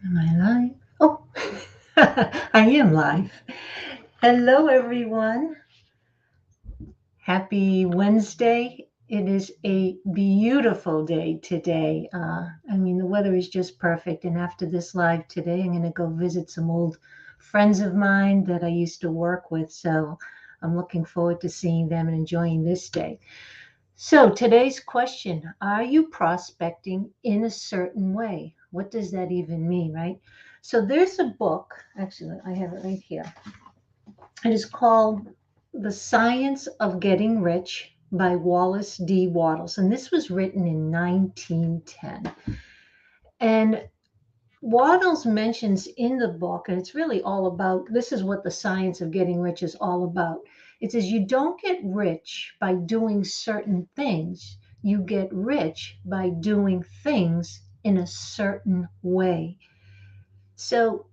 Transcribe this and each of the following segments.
Am I live? Oh, I am live. Hello, everyone. Happy Wednesday. It is a beautiful day today. The weather is just perfect. And after this live today, I'm going to go visit some old friends of mine that I used to work with. So I'm looking forward to seeing them and enjoying this day. So today's question, are you prospecting in a certain way? What does that even mean, right? So there's a book, actually, I have it right here. It is called The Science of Getting Rich by Wallace D. Wattles. And this was written in 1910. And Waddles mentions in the book, and it's really all about this is what the science of getting rich is all about. It says you don't get rich by doing certain things, you get rich by doing things in a certain way. So,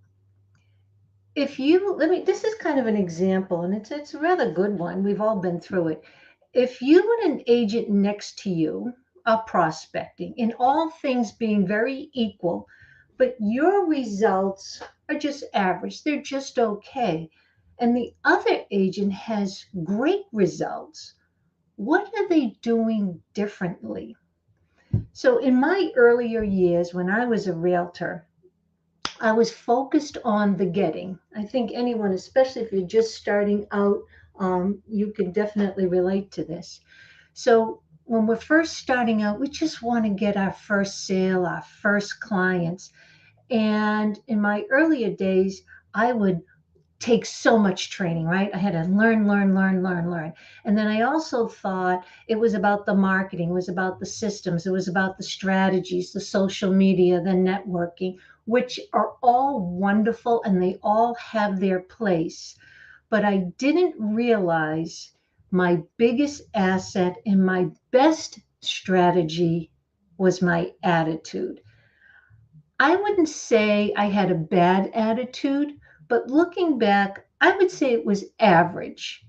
if you let me, this is kind of an example, and it's a rather good one. We've all been through it. If you and an agent next to you are prospecting, in all things being very equal, but your results are just average, they're just okay, and the other agent has great results, what are they doing differently? So, in my earlier years when I was a realtor, I was focused on the getting. I think anyone, especially if you're just starting out, you can definitely relate to this. So when we're first starting out, we just want to get our first sale, our first clients. And in my earlier days, I would take so much training, right? I had to learn. And then I also thought it was about the marketing, it was about the systems, it was about the strategies, the social media, the networking, which are all wonderful and they all have their place. But I didn't realize my biggest asset and my best strategy was my attitude. I wouldn't say I had a bad attitude, but looking back, I would say it was average.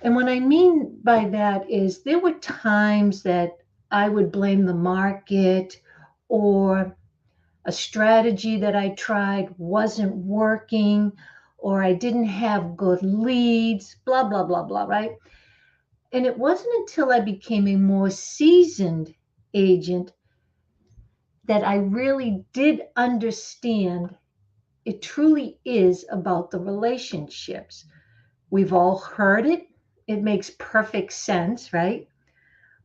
And what I mean by that is there were times that I would blame the market or a strategy that I tried wasn't working or I didn't have good leads, blah, blah, blah, blah, right? And it wasn't until I became a more seasoned agent that I really did understand it truly is about the relationships. We've all heard it. It makes perfect sense, right?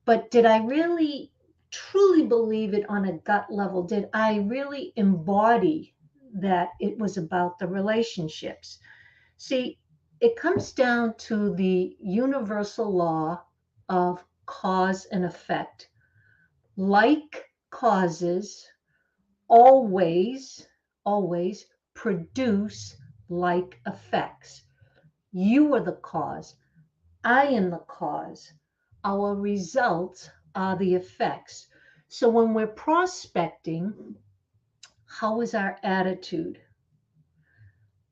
But did I really truly believe it on a gut level? Did I really embody that it was about the relationships? See, it comes down to the universal law of cause and effect. Like causes always, always produce like effects. You are the cause. I am the cause. Our results are the effects. So when we're prospecting, how is our attitude?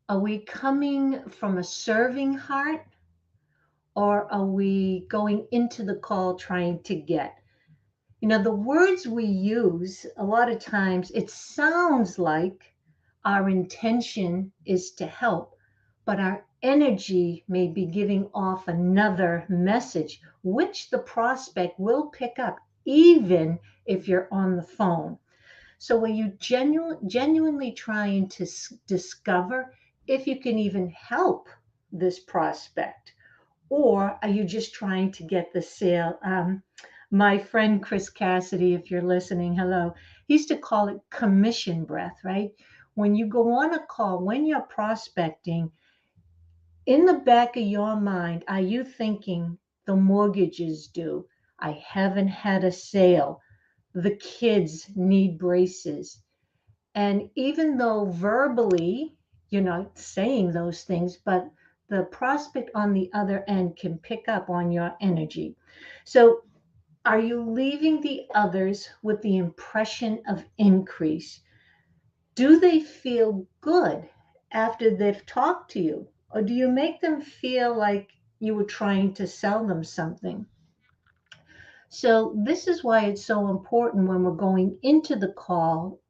Are we coming from a serving heart or are we going into the call trying to get? The words we use, a lot of times it sounds like our intention is to help, but our energy may be giving off another message, which the prospect will pick up, even if you're on the phone. So, are you genuinely trying to discover if you can even help this prospect? Or are you just trying to get the sale? My friend Chris Cassidy, if you're listening, hello, he used to call it commission breath, right? When you go on a call, when you're prospecting, in the back of your mind, are you thinking the mortgage is due? I haven't had a sale. The kids need braces. And even though verbally you're not saying those things, but the prospect on the other end can pick up on your energy. So, are you leaving the others with the impression of increase? Do they feel good after they've talked to you? Or do you make them feel like you were trying to sell them something? So, this is why it's so important when we're going into the call.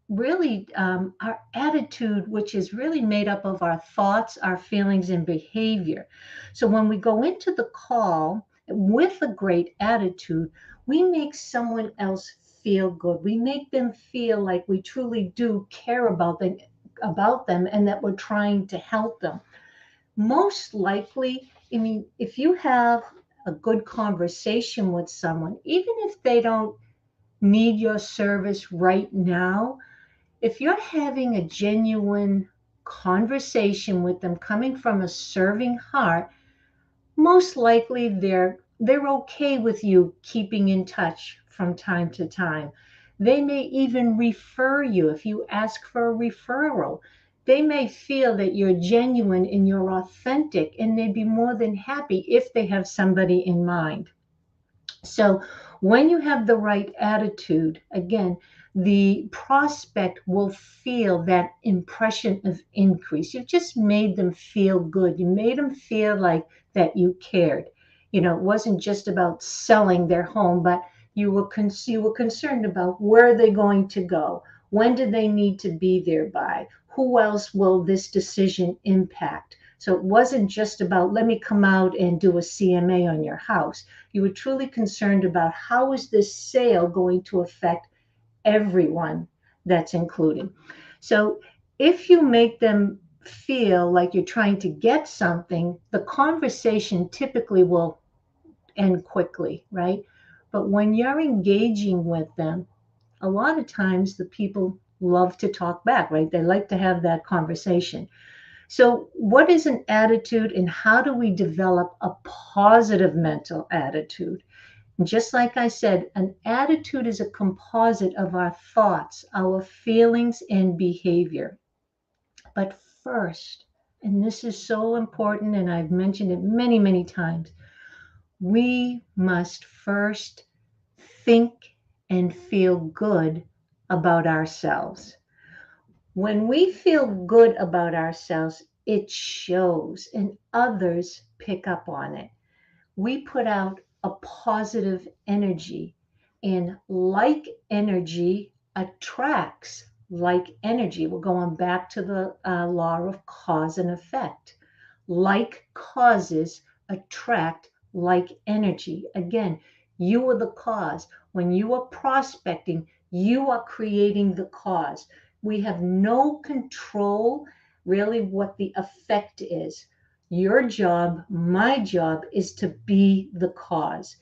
really our attitude, which is really made up of our thoughts, our feelings, and behavior. So when we go into the call with a great attitude, we make someone else feel good. We make them feel like we truly do care about them and that we're trying to help them. Most likely, I mean, if you have a good conversation with someone, even if they don't need your service right now, if you're having a genuine conversation with them coming from a serving heart, most likely they're okay with you keeping in touch from time to time. They may even refer you if you ask for a referral. They may feel that you're genuine and you're authentic, and they'd be more than happy if they have somebody in mind. So, when you have the right attitude, again, the prospect will feel that impression of increase. You just made them feel good. You made them feel like that you cared. It wasn't just about selling their home, but you were concerned about where are they going to go? When do they need to be there by? Who else will this decision impact? So it wasn't just about let me come out and do a CMA on your house. You were truly concerned about how is this sale going to affect everyone that's included. So if you make them feel like you're trying to get something, the conversation typically will end quickly, right? But when you're engaging with them, a lot of times the people love to talk back, right? They like to have that conversation. So, what is an attitude and how do we develop a positive mental attitude? And just like I said, an attitude is a composite of our thoughts, our feelings, and behavior. But first, and this is so important, and I've mentioned it many, many times, we must first think and feel good about ourselves. When we feel good about ourselves, it shows and others pick up on it. We put out a positive energy, and like energy attracts like energy. We're going back to the law of cause and effect. Like causes attract like energy. Again, you are the cause. When you are prospecting, you are creating the cause. We have no control really what the effect is. Your job, my job, is to be the cause.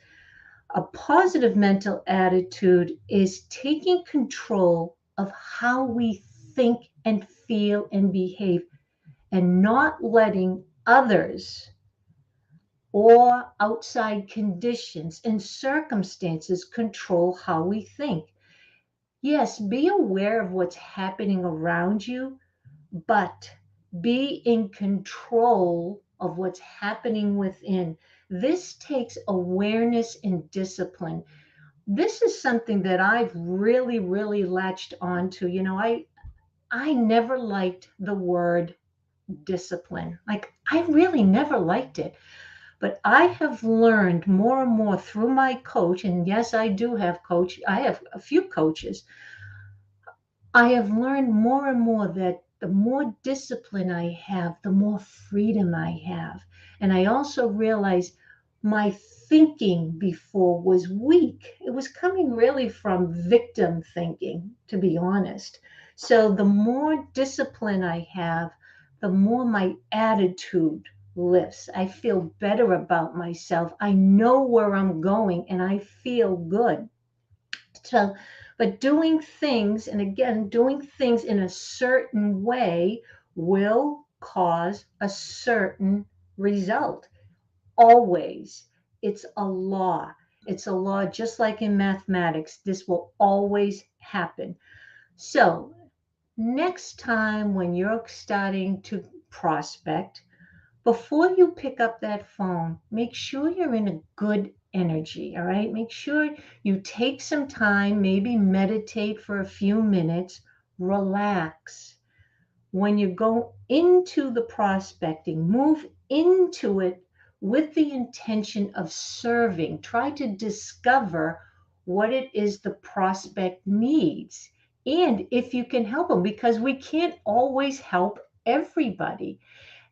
A positive mental attitude is taking control of how we think and feel and behave and not letting others or outside conditions and circumstances control how we think. Yes, be aware of what's happening around you, but be in control of what's happening within. This takes awareness and discipline. This is something that I've really, really latched onto. I never liked the word discipline. Like I really never liked it. But I have learned more and more through my coach, and yes, I have a few coaches. I have learned more and more that the more discipline I have, the more freedom I have. And I also realize my thinking before was weak. It was coming really from victim thinking, to be honest. So the more discipline I have, the more my attitude lifts. I feel better about myself. I know where I'm going and I feel good. So, but doing things, and again, doing things in a certain way will cause a certain result. Always. It's a law. It's a law just like in mathematics. This will always happen. So, next time when you're starting to prospect, before you pick up that phone, make sure you're in a good energy, all right? Make sure you take some time, maybe meditate for a few minutes, relax. When you go into the prospecting, move into it with the intention of serving. Try to discover what it is the prospect needs. and if you can help them, because we can't always help everybody.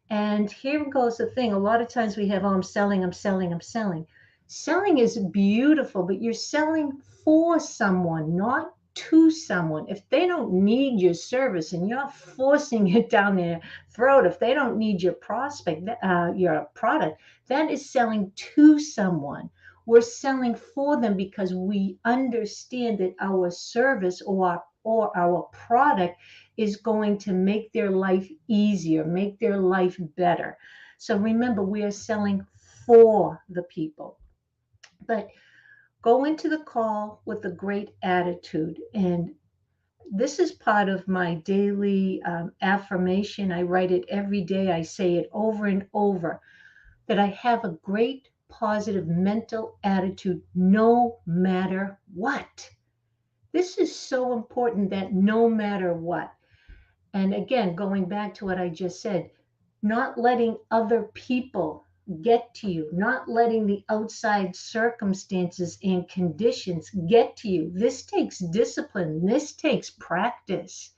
And here goes the thing. A lot of times we have, oh, I'm selling, I'm selling, I'm selling. Selling is beautiful, but you're selling for someone, not to someone. If they don't need your service and you're forcing it down their throat, if they don't need your your product, that is selling to someone. We're selling for them because we understand that our service or our product is going to make their life easier, make their life better. So remember, we are selling for the people. But go into the call with a great attitude. And this is part of my daily affirmation. I write it every day, I say it over and over, that I have a great positive mental attitude no matter what. This is so important, that no matter what. And again, going back to what I just said, not letting other people get to you, not letting the outside circumstances and conditions get to you. This takes discipline, this takes practice.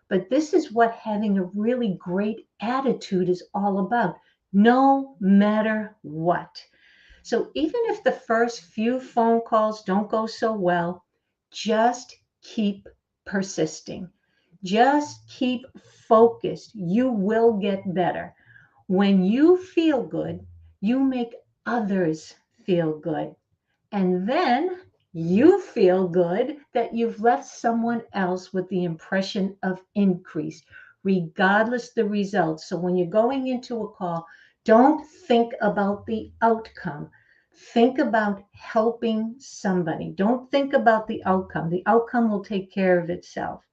But this is what having a really great attitude is all about, no matter what. So even if the first few phone calls don't go so well, just keep persisting. Just keep focused. You will get better. When you feel good, you make others feel good. And then you feel good that you've left someone else with the impression of increase, regardless the results. So when you're going into a call, don't think about the outcome. Think about helping somebody. Don't think about the outcome. The outcome will take care of itself.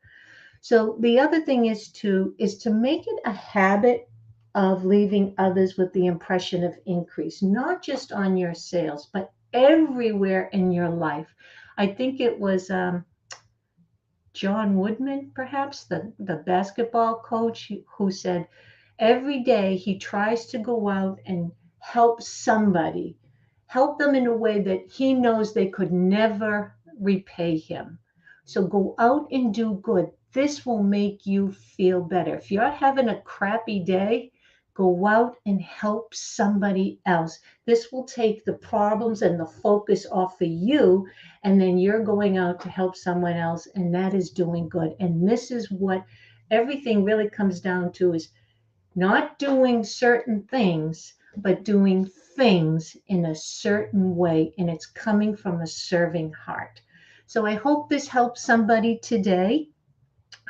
So the other thing is to make it a habit of leaving others with the impression of increase, not just on your sales, but everywhere in your life. I think it was John Woodman, perhaps the basketball coach, who said every day he tries to go out and help somebody, help them in a way that he knows they could never repay him. So go out and do good. This will make you feel better. If you're having a crappy day, go out and help somebody else. This will take the problems and the focus off of you, and then you're going out to help someone else, and that is doing good. And this is what everything really comes down to, is not doing certain things, but doing things in a certain way, and it's coming from a serving heart. So I hope this helps somebody today.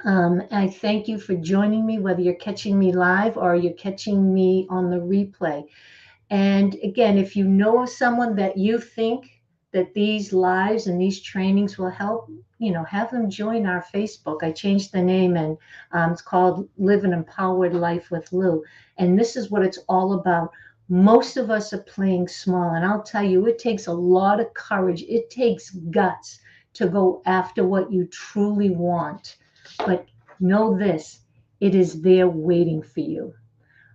I thank you for joining me, whether you're catching me live or you're catching me on the replay. And again, if you know of someone that you think that these lives and these trainings will help, have them join our Facebook. I changed the name, and it's called Live an Empowered Life with Lou. And this is what it's all about. Most of us are playing small. And I'll tell you, it takes a lot of courage. It takes guts to go after what you truly want. But know this, it is there waiting for you.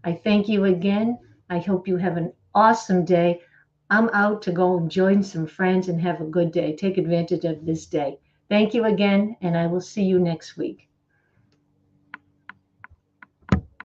I thank you again. I hope you have an awesome day. I'm out to go and join some friends and have a good day. Take advantage of this day. Thank you again, and I will see you next week.